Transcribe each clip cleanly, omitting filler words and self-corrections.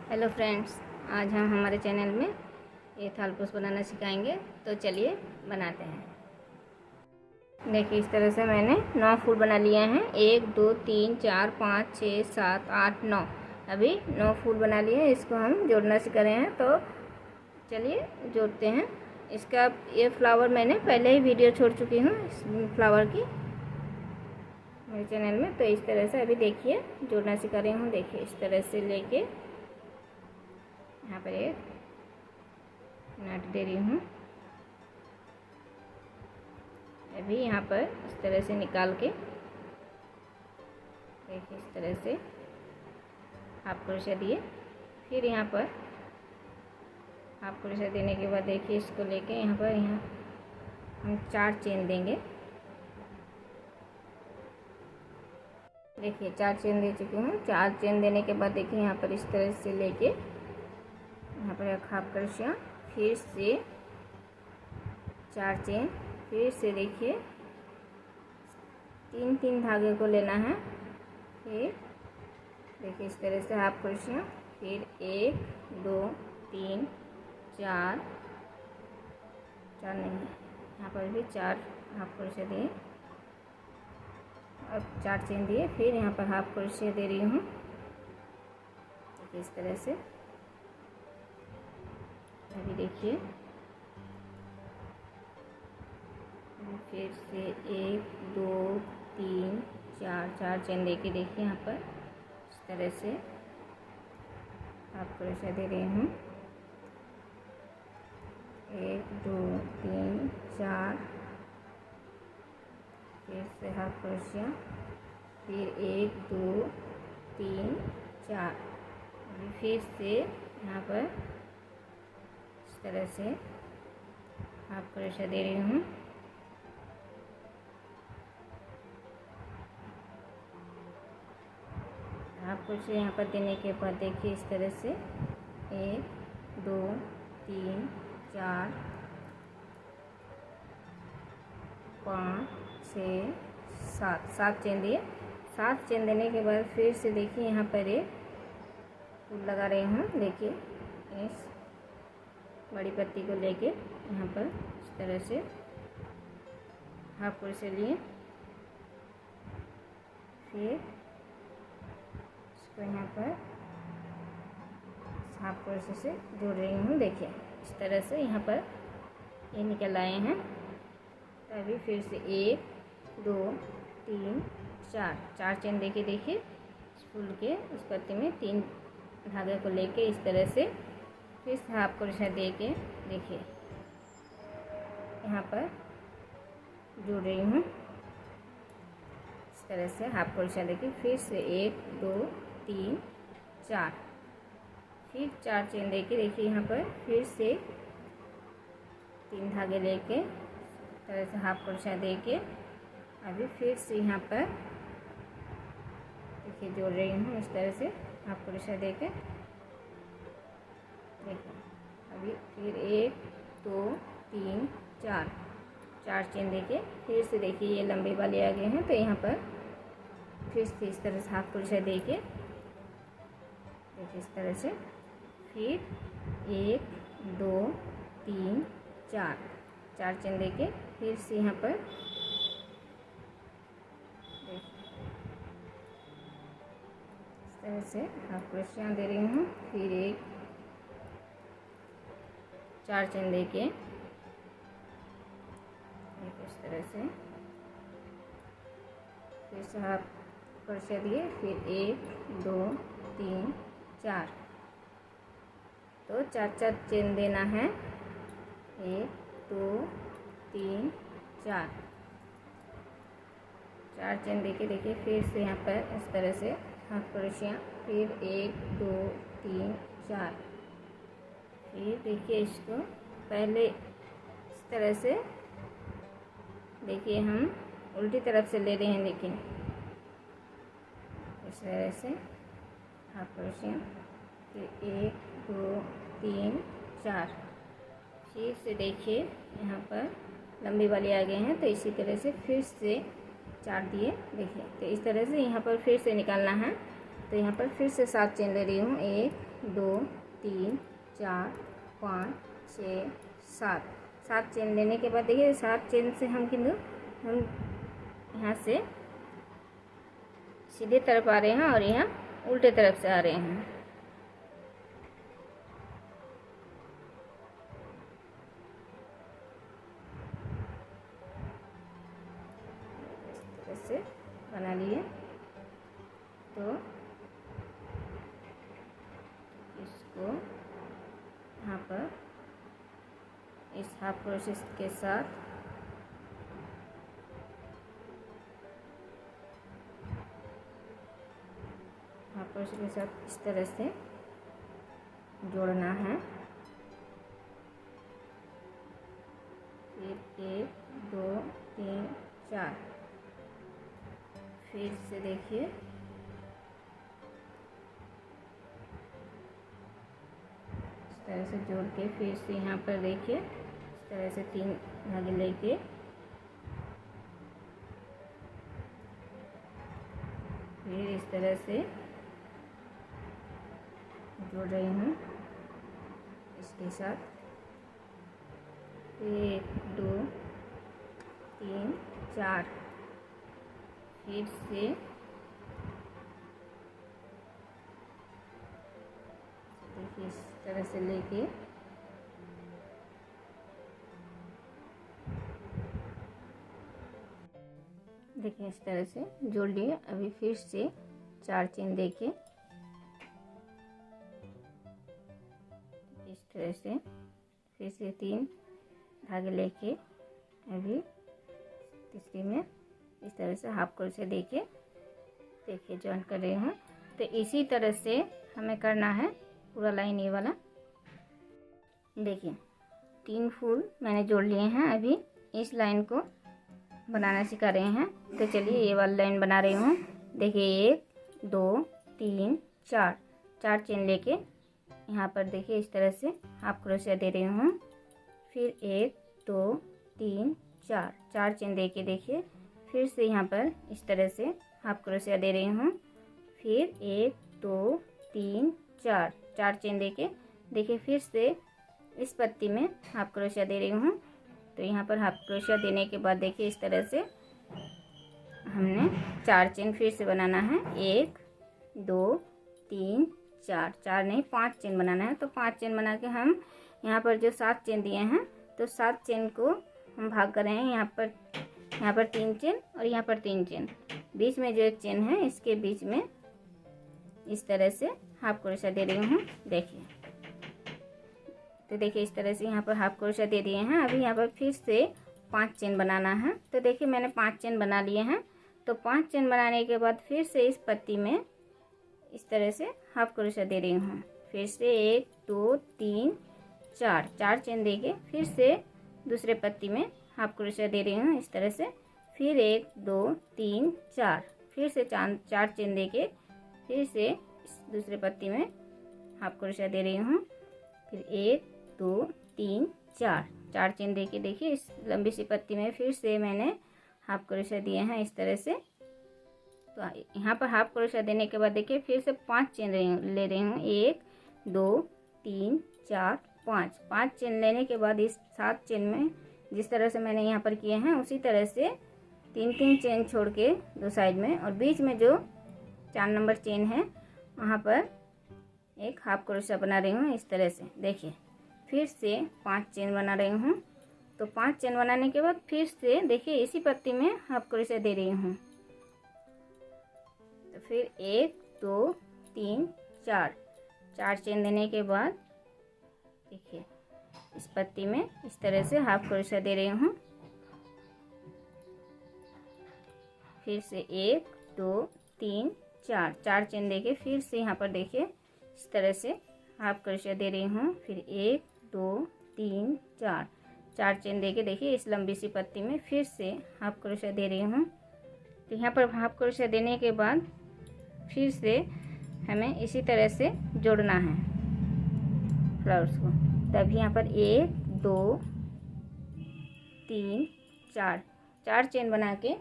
Hello friends, आज हम हमारे चैनल में ये थालपोस बनाना सिखाएंगे। तो चलिए बनाते हैं। देखिए, इस तरह से मैंने 9 फूल बना लिए हैं। 1 2 3 4 5 6 7 8 9। अभी 9 फूल बना लिए हैं। इसको हम जोड़ना सीख रहे हैं, तो चलिए जोड़ते हैं। इसका ये फ्लावर मैंने पहले ही वीडियो छोड़ चुकी हूँ इस फ्लावर की मेरे चैनल में। तो इस तरह से अभी देखिए जोड़ना सिखा रही हूँ। देखिए, इस तरह से लेके यहाँ पर एक नट दे रही हूँ। अभी यहाँ पर इस तरह से निकाल के देखिए, इस तरह से हाफ क्रोशा दिए। फिर यहाँ पर हाफ क्रोशा देने के बाद देखिए, इसको लेके यहाँ पर हम 4 चेन देंगे। देखिए, 4 चेन दे चुकी हूँ। 4 चेन देने के बाद देखिए, यहाँ पर इस तरह से लेके यहाँ पर एक हाफ क्रोशा, फिर से 4 चेन, फिर से देखिए 3 धागे को लेना है। फिर देखिए, इस तरह से हाफ क्रोशा, फिर 1 2 3 4 नहीं, यहाँ पर भी 4 हाफ क्रोशा दिए। अब 4 चेन दिए, फिर यहाँ पर हाफ क्रोशा दे रही हूँ। देखिए, इस तरह से अभी देखिए, फिर से 1 2 3 4 चेन लेके देखिए, यहाँ पर इस तरह से हाफ क्रोशा दे रही हूँ। 1 2 3 4, फिर से हाफ क्रोशा, फिर 1 2 3 4, फिर से यहाँ पर इस तरह से हाफ क्रोशा दे रही हूँ। हाफ क्रोशा यहाँ पर देने के बाद देखिए, इस तरह से 1 2 3 4 5 6 7 चेन दिए। 7 चेन देने के बाद फिर से देखिए, यहाँ पर एक फूल लगा रही हूँ। देखिए, इस बड़ी पत्ती को लेके यहाँ पर इस तरह से हाफ क्रोशा लिए, फिर इसको यहाँ पर हाफ क्रोशे से जोड़ रही हूँ। देखिए, इस तरह से यहाँ पर ये निकल आए हैं। अभी फिर से 1 2 3 4 चेन देके देखिए, इस फूल के इस पत्ती में 3 धागे को लेके इस तरह से फिर से हाफ क्रोशा दे के देखिए, यहाँ पर जोड़ रही हूँ। इस तरह से हाफ क्रोशा देके फिर से 1 2 3 4, फिर 4 चेन देके देखिए, यहाँ पर फिर से 3 धागे लेके इस तरह से हाफ क्रोशा देके अभी फिर से यहाँ पर देखिए जोड़ रही हूँ। इस तरह से हाफ क्रोशा देके देखिए, अभी फिर 1 2 3 4 चेन देके फिर से देखिए, ये लंबे वाले आ गए हैं। तो यहाँ पर फिर से इस तरह से हाफ क्रोशा देके देखिए, इस तरह से फिर 1 2 3 4 चेन देके फिर से यहाँ पर इस तरह से हाफ क्रोशा दे रही हूँ। फिर 4 चेन देके इस तरह से फिर से हाफ क्रोशा दिए, फिर 1 2 3 4, तो 4 चेन देना है। 1 2 3 4 चेन देके देखिए, फिर से यहाँ पर इस तरह से हाफ क्रोशा, फिर 1 2 3 4, फिर देखिए, इसको पहले इस तरह से देखिए हम उल्टी तरफ से ले रहे हैं, लेकिन इस तरह से हाफ क्रोशा, फिर 1 2 3 4, फिर से देखिए यहाँ पर लंबी वाली आ गए हैं। तो इसी तरह से फिर से 4 दिए। देखिए, तो इस तरह से यहाँ पर फिर से निकालना है। तो यहाँ पर फिर से 7 चेन ले रही हूँ। 1 2 3 4 5 6 7। 7 चेन लेने के बाद देखिए 7 चेन से हम यहाँ से सीधे तरफ आ रहे हैं और यहाँ उल्टे तरफ से आ रहे हैं। इस तरह से बना लिए। तो इसको यहाँ पर इस हाफ क्रोशे के साथ इस तरह से जोड़ना है। फिर 1 2 3 4। फिर से देखिए इस तरह से जोड़ के फिर से यहाँ पर देखिए इस तरह से 3 धागे लेके फिर इस तरह से जोड़ रही हूँ इसके साथ। 1 2 3 4। फिर से देखिए इस तरह से लेके देखिए इस तरह से जोड़ लिए। अभी फिर से 4 चेन देके इस तरह से फिर से 3 धागे लेके अभी तीसरी में इस तरह से हाफ क्रोशे देके देखिए जॉइन कर रही हूँ। तो इसी तरह से हमें करना है पूरा लाइन ये वाला। देखिए 3 फूल मैंने जोड़ लिए हैं। अभी इस लाइन को बनाना सिखा रहे हैं। तो चलिए ये वाला लाइन बना रही हूँ। देखिए 1 2 3 4। 4 चेन लेके यहाँ पर देखिए इस तरह से हाफ क्रोशिया दे रही हूँ। फिर 1 2 3 4। 4 चेन देके देखिए फिर से यहाँ पर इस तरह से हाफ क्रोशिया दे रही हूँ। फिर 1 2 3 4। 4 चेन देके देखिए फिर से इस पत्ती में हाफ क्रोशिया दे रही हूँ। तो यहाँ पर हाफ क्रोशिया देने के बाद देखिए इस तरह से हमने 4 चेन फिर से बनाना है। 1 2 3 4। 4 नहीं 5 चेन बनाना है। तो 5 चेन बना के हम यहाँ पर जो 7 चेन दिए हैं तो 7 चेन को हम भाग कर रहे हैं। यहाँ पर 3 चेन और यहाँ पर 3 चेन। बीच में जो एक चेन है इसके बीच में इस तरह से हाफ क्रोशिया दे रही हूँ। देखिए तो देखिए इस तरह से यहाँ पर हाफ क्रोशिया दे दिए हैं। अभी यहाँ पर फिर से 5 चेन बनाना है। तो देखिए मैंने 5 चेन बना लिए हैं। तो 5 चेन बनाने के बाद फिर से इस पत्ती में इस तरह से हाफ क्रोशिया दे रही हूँ। फिर से 1 2 3 4। 4 चेन देके फिर से दूसरे पत्ती में हाफ क्रोशिया दे रही हूँ इस तरह से। फिर 1 2 3 4। फिर से 4 चेन देके फिर से दूसरे पत्ती में हाफ क्रोशिया दे रही हूँ। फिर 1 2 3 4। 4 चेन देके देखिए इस लंबी सी पत्ती में फिर से मैंने हाफ क्रोशिया दिए हैं इस तरह से। तो यहाँ पर हाफ क्रोशिया देने के बाद देखिए फिर से 5 चेन ले रही हूँ। 1 2 3 4 5। 5 चेन लेने के बाद इस 7 चेन में जिस तरह से मैंने यहाँ पर किए हैं उसी तरह से 3 चेन छोड़ के दो साइड में और बीच में जो 4 नंबर चेन है वहाँ पर एक हाफ क्रोशिया बना रही हूँ इस तरह से। देखिए फिर से 5 चेन बना रही हूँ। तो 5 चेन बनाने के बाद फिर से देखिए इसी पत्ती में हाफ क्रोशिया दे रही हूँ। तो फिर 1 2 3 4। 4 चेन देने के बाद देखिए इस पत्ती में इस तरह से हाफ क्रोशिया दे रही हूँ। फिर से 1 2 3 4। 4 चेन देके फिर से यहाँ पर देखिए इस तरह से हाफ क्रोशिया दे रही हूँ। फिर 1 2 3 4। 4 चेन देके देखिए इस लंबी सी पत्ती में फिर से हाफ क्रोशिया दे रही हूँ। तो यहाँ पर हाफ क्रोशिया देने के बाद फिर से हमें इसी तरह से जोड़ना है फ्लावर्स को। तब यहाँ पर 1 2 3 4। 4 चेन बना के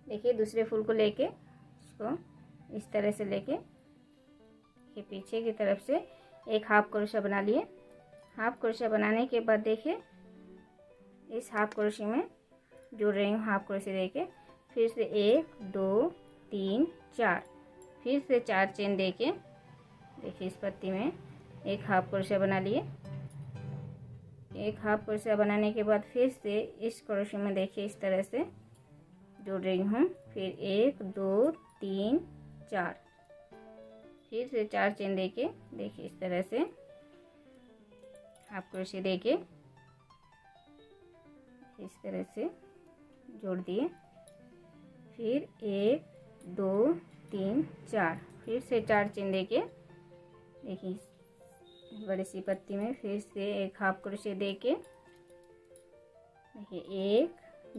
देखिए दूसरे फूल को लेके इसको इस तरह से लेके देखिए पीछे की तरफ से एक हाफ क्रोशा बना लिए। हाफ क्रोशा बनाने के बाद देखिए इस हाफ क्रोशे में जोड़ रही हूँ हाफ क्रोशे देके, फिर से 1 2 3 4, फिर से 4 चेन देके देखिए इस पत्ती में एक हाफ क्रोशा बना लिए। एक हाफ क्रोशा बनाने के बाद फिर से इस क्रोशे में देखिए इस तरह से जोड़ रही हूँ, फिर 1 2 3 4, फिर से 4 चेन देके देखिए इस तरह से हाफ क्रोशे देके इस तरह से जोड़ दिए। फिर 1 2 3 4, फिर से 4 चेन देके देखिए बड़ी सी पत्ती में फिर से एक हाफ क्रोशे देके देखिए 1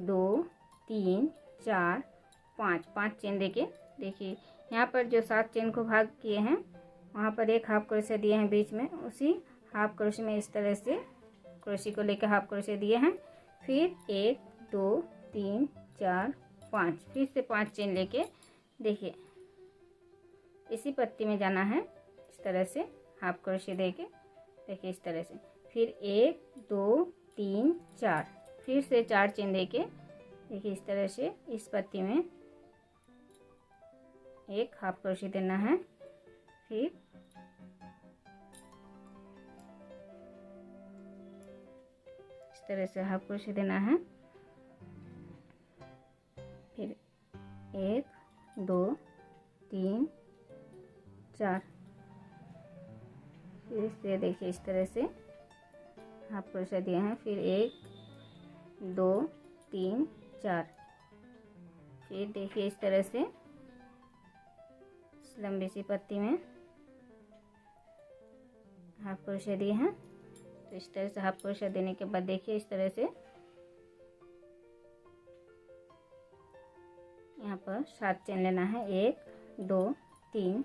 2 3 4 5, 5 चेन देके देखिए यहाँ पर जो 7 चेन को भाग किए हैं वहाँ पर एक हाफ क्रोशे दिए हैं बीच में, उसी हाफ क्रोशे में इस तरह से क्रोशे को लेकर हाफ क्रोशे दिए हैं। फिर 1 2 3 4 5, फिर से 5 चेन लेके देखिए इसी पत्ती में जाना है इस तरह से हाफ क्रोशे देके देखिए इस तरह से। फिर 1 2 3 4, फिर से 4 चेन देके देखिए इस तरह से इस पत्ती में एक हाफ क्रोशे देना है। फिर इस तरह से हाफ क्रोशे देना है। फिर 1 2 3 4, फिर से देखिए इस तरह से हाफ क्रोशा दिए हैं। फिर 1 2 3 4, फिर देखिए इस तरह से इस लंबी सी पत्ती में हाफ क्रोशा दिए हैं। तो इस तरह से हाफ क्रोशा देने के बाद देखिए इस तरह से यहाँ पर 7 चेन लेना है। 1 2 3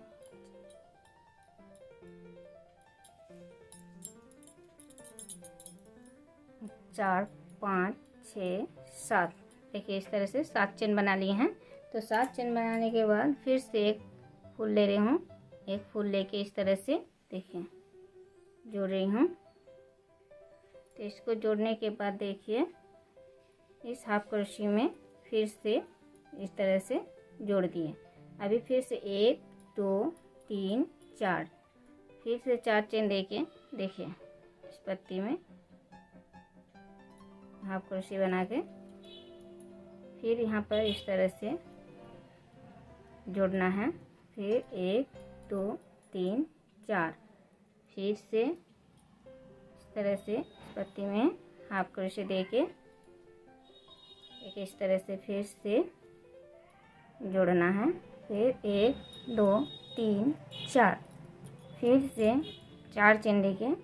4 5 6 7, देखिए इस तरह से 7 चेन बना लिए हैं। तो 7 चेन बनाने के बाद फिर से एक फूल ले रही हूँ, एक फूल लेके इस तरह से देखिए जोड़ रही हूँ। तो इसको जोड़ने के बाद देखिए इस हाफ क्रोशे में फिर से इस तरह से जोड़ दिए। अभी फिर से 1 2 3 4, फिर से 4 चेन देके देखिए इस पत्ती में हाफ क्रोशे बना के फिर यहाँ पर इस तरह से जोड़ना है। फिर 1 2 3 4, फिर से इस तरह से इस पत्ती में हाफ क्रोशे देके एक इस तरह से फिर से जोड़ना है। फिर 1 2 3 4, फिर से 4 चेन लेके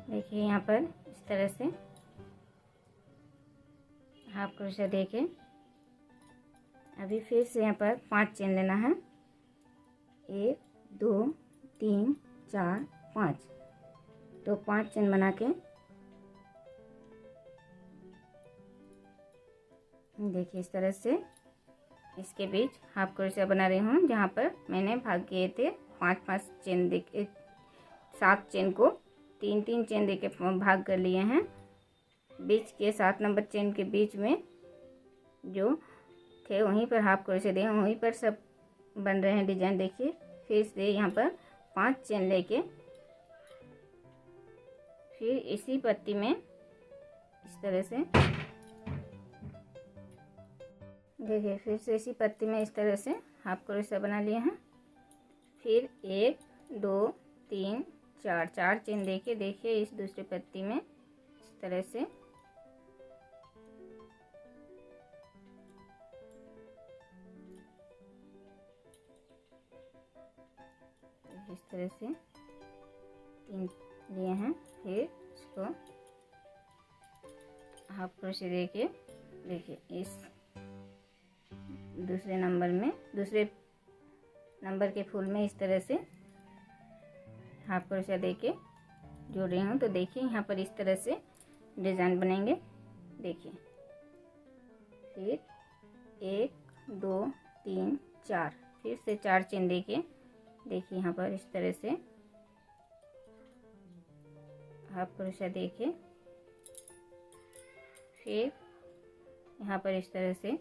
देखिए यहाँ पर इस तरह से हाफ क्रोशा देके अभी फिर से यहाँ पर 5 चेन लेना है। 1 2 3 4 5, तो 5 चेन बना के देखिए इस तरह से इसके बीच हाफ क्रोशा बना रही हूँ, जहाँ पर मैंने भाग किए थे 5-5 चेन देके 7 चेन को 3-3 चेन देके भाग कर लिए हैं। बीच के 7 नंबर चेन के बीच में जो थे वहीं पर हाफ क्रोशे दिए, वहीं पर सब बन रहे हैं डिजाइन। देखिए फिर से यहाँ पर 5 चेन लेके फिर इसी पत्ती में इस तरह से देखिए फिर से इसी पत्ती में इस तरह से हाफ क्रोशा बना लिए हैं। फिर 1 2 3 4, 4 चेन देके देखिए इस दूसरी पत्ती में इस तरह से इस तरह से 3 लिए हैं। फिर इसको हाफ क्रोशे देके देखिए इस दूसरे नंबर के फूल में इस तरह से हाफ क्रोशा देके जोड़ रही हूँ। तो देखिए यहाँ पर इस तरह से डिज़ाइन बनेंगे। देखिए फिर 1 2 3 4, फिर से 4 चेन देके देखिए यहाँ पर इस तरह से हाफ क्रोशिया देके फिर यहाँ पर इस तरह से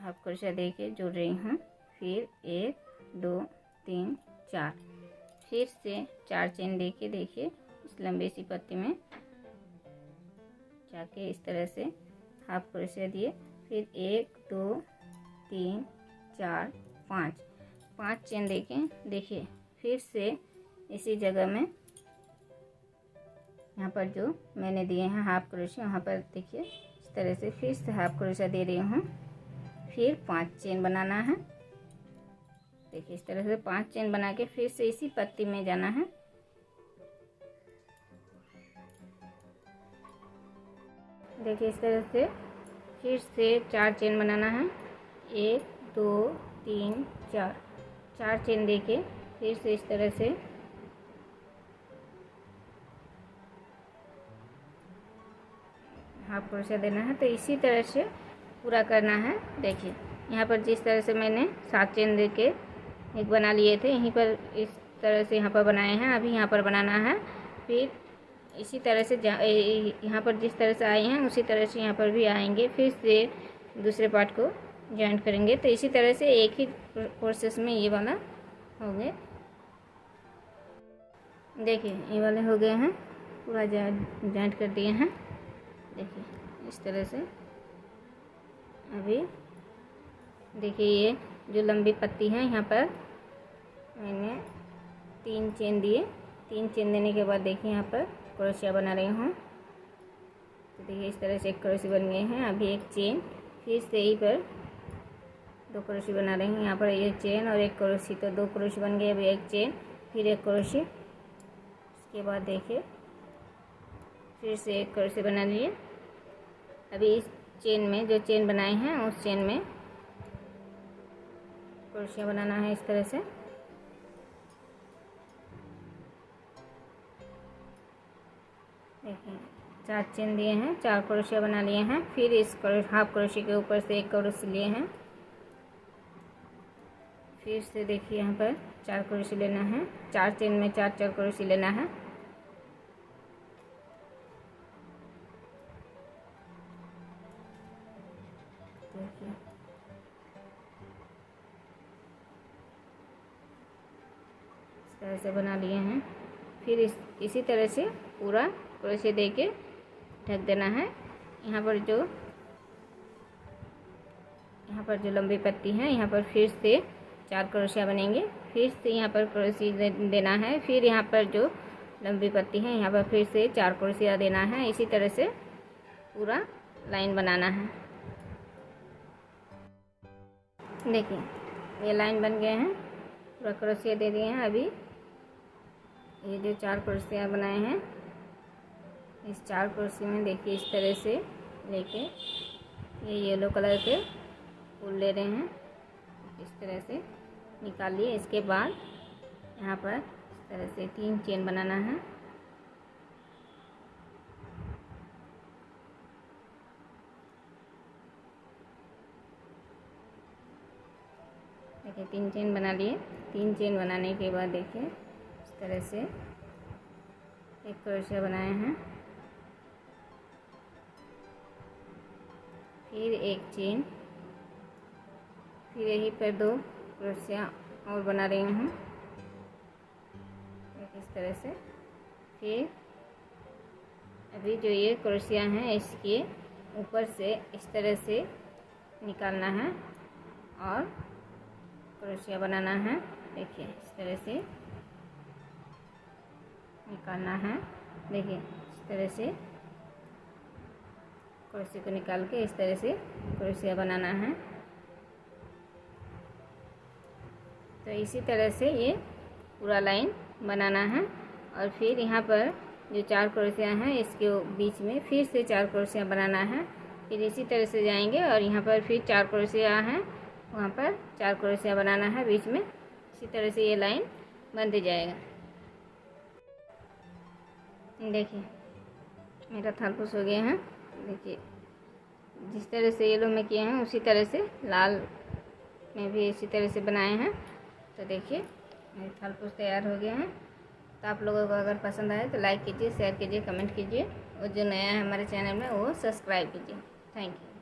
हाफ क्रोशिया देके जोड़ रही हूँ। फिर 1 2 3 4 फिर से 4 चेन देके देखिए इस लंबी सी पत्ती में जाके इस तरह से हाफ क्रोशिया दिए। फिर 1 2 3 4 5 चेन देके देखिए फिर से इसी जगह में यहाँ पर जो मैंने दिए हैं हाफ क्रोशिया, यहाँ पर देखिए इस तरह से फिर से हाफ क्रोशिया दे रही हूँ। फिर 5 चेन बनाना है। देखिए इस तरह से 5 चेन बना के फिर से इसी पत्ती में जाना है। देखिए इस तरह से फिर से 4 चेन बनाना है। 1 2 3 4 चेन देके फिर से इस तरह से हाफ क्रोशिया देना है। तो इसी तरह से पूरा करना है। देखिए यहाँ पर जिस तरह से मैंने 7 चेन देके एक बना लिए थे, यहीं पर इस तरह से यहाँ पर बनाए हैं। अभी यहाँ पर बनाना है। फिर इसी तरह से यहाँ पर जिस तरह से आए हैं उसी तरह से यहाँ पर भी आएंगे। फिर से दूसरे पार्ट को जॉइंट करेंगे। तो इसी तरह से एक ही प्रोसेस में ये वाला हो गए। देखिए ये वाले हो गए हैं, पूरा जॉइंट कर दिए हैं। देखिए इस तरह से अभी देखिए ये जो लंबी पत्ती है यहाँ पर मैंने 3 चेन दिए। 3 चेन देने के बाद देखिए यहाँ पर क्रोशिया बना रही हूँ। तो देखिए इस तरह से एक क्रोशिया बन गए हैं। अभी एक चेन फिर से यहीं पर 2 क्रोशिया बना रही हूँ। यहाँ पर एक चेन और एक क्रोशिया, तो 2 क्रोशिया बन गए। अभी एक चेन फिर एक क्रोशिया, उसके बाद देखिए फिर से एक क्रोशिया बना लिए। अभी इस चेन में जो चेन बनाए हैं उस चेन में क्रोशिया बनाना है इस तरह से। देखिए 4 चेन दिए हैं, 4 क्रोशिया बना लिए हैं। फिर इस हाफ क्रोशिया के ऊपर से एक क्रोशिया लिए हैं। फिर से देखिए यहाँ पर 4 क्रोशिया लेना है। 4 चेन में 4 क्रोशिया लेना है। देखिए इस तरह से बना लिए हैं। फिर इसी तरह से पूरा क्रोशिया देके ढक देना है। यहाँ पर जो लंबी पत्ती है यहाँ पर फिर से 4 क्रोशिया बनेंगे। फिर से यहाँ पर क्रोशिया देना है। फिर यहाँ पर जो लंबी पत्ती है यहाँ पर फिर से 4 क्रोशिया देना है। इसी तरह से पूरा लाइन बनाना है। देखिए ये लाइन बन गए हैं, पूरा क्रोशिया दे दिए हैं। अभी ये जो 4 क्रोशिया बनाए हैं इस 4 क्रोशिया में देखिए इस तरह से लेके ये येलो कलर के फूल ले रहे हैं। इस तरह से निकाल लिए। इसके बाद यहाँ पर इस तरह से 3 चेन बनाना है। देखिए 3 चेन बना लिए। 3 चेन बनाने के बाद देखिए इस तरह से एक क्रोशिया बनाए हैं। फिर एक चेन, फिर यहीं पर 2 क्रोशिया और बना रही हूँ इस तरह से। फिर अभी जो ये क्रोशिया हैं इसके ऊपर से इस तरह से निकालना है और क्रोशिया बनाना है। देखिए इस तरह से निकालना है। देखिए इस तरह से क्रोशिया को निकाल के इस तरह से क्रोशिया बनाना है। तो इसी तरह से ये पूरा लाइन बनाना है। और फिर यहाँ पर जो 4 क्रोशिया हैं इसके बीच में फिर से 4 क्रोशिया बनाना है। फिर इसी तरह से जाएंगे और यहाँ पर फिर 4 क्रोशिया हैं, वहाँ पर 4 क्रोशिया बनाना है बीच में। इसी तरह से ये लाइन बनते जाएगा। देखिए मेरा थालपुस हो गया है। देखिए जिस तरह से येलो में किए हैं उसी तरह से लाल में भी इसी तरह से बनाए हैं। तो देखिए मेरे थालपोस तैयार हो गए हैं। तो आप लोगों को अगर पसंद आए तो लाइक कीजिए, शेयर कीजिए, कमेंट कीजिए और जो नया है हमारे चैनल में वो सब्सक्राइब कीजिए। Thank you.